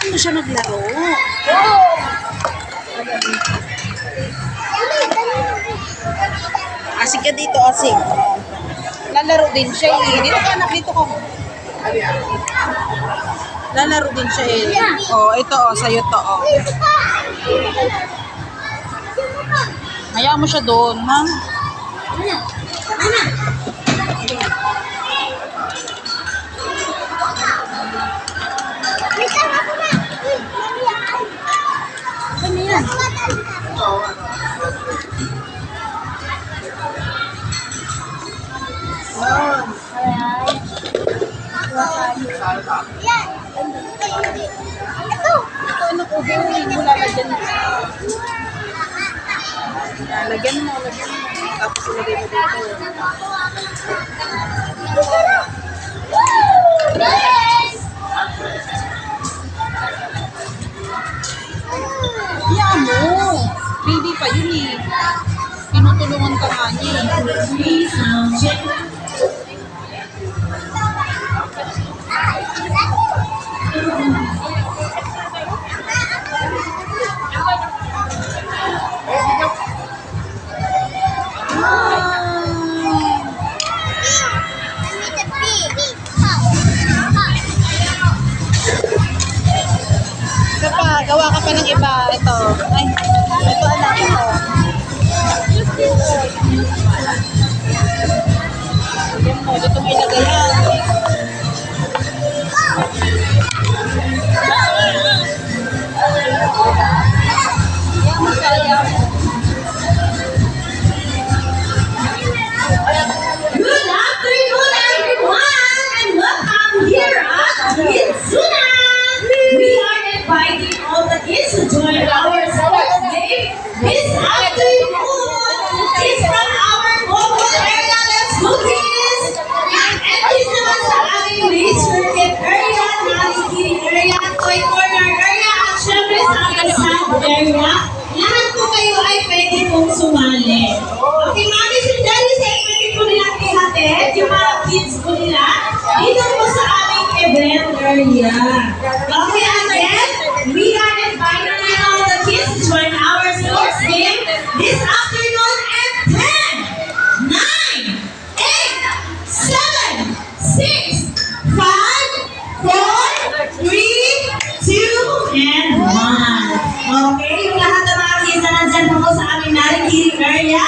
Hayaan mo siya maglaro. Asig ka dito, asig. Lalaro din siya eh. Dito ka anak, dito ka. Lalaro din siya eh. Oh, ito oh, sa'yo to oh. Hayaan mo siya doon, ha? Ano yan? Ito ano ko, hindi mo lalagyan mo. Lagyan mo. Tapos ilagay mo dito. Yan mo. Baby pa yun eh. Tinutulungan ka nga niya. Isa pa, gawa ka pa ng iba. Ito. Ay, ito anak ito. Ayan mo, dito mo ilagay yan. Ayan mo siya, ayan mo. Good afternoon, everyone, and welcome here at Kidsuna. We are inviting all the kids to join our sports game this afternoon. It's from our local area. Let's go, kids! And entries naman sa aming main circuit area, Nalikiri area, Toy Corner area, at syempre sa aming sound area. Lahat po kayo ay pwede pong sumali. Okay, mami and daddy, sa pwede po nilang ihatid yung mga kids po nila dito po sa aming event area. Okay, again, we are inviting all the kids to join our sports game this afternoon at 10, 9, 8, 7, 6, 5, 4, 3, 2, and 1. Okay, yung lahat ng mga kids na nandyan po sa aming Nalikiri area,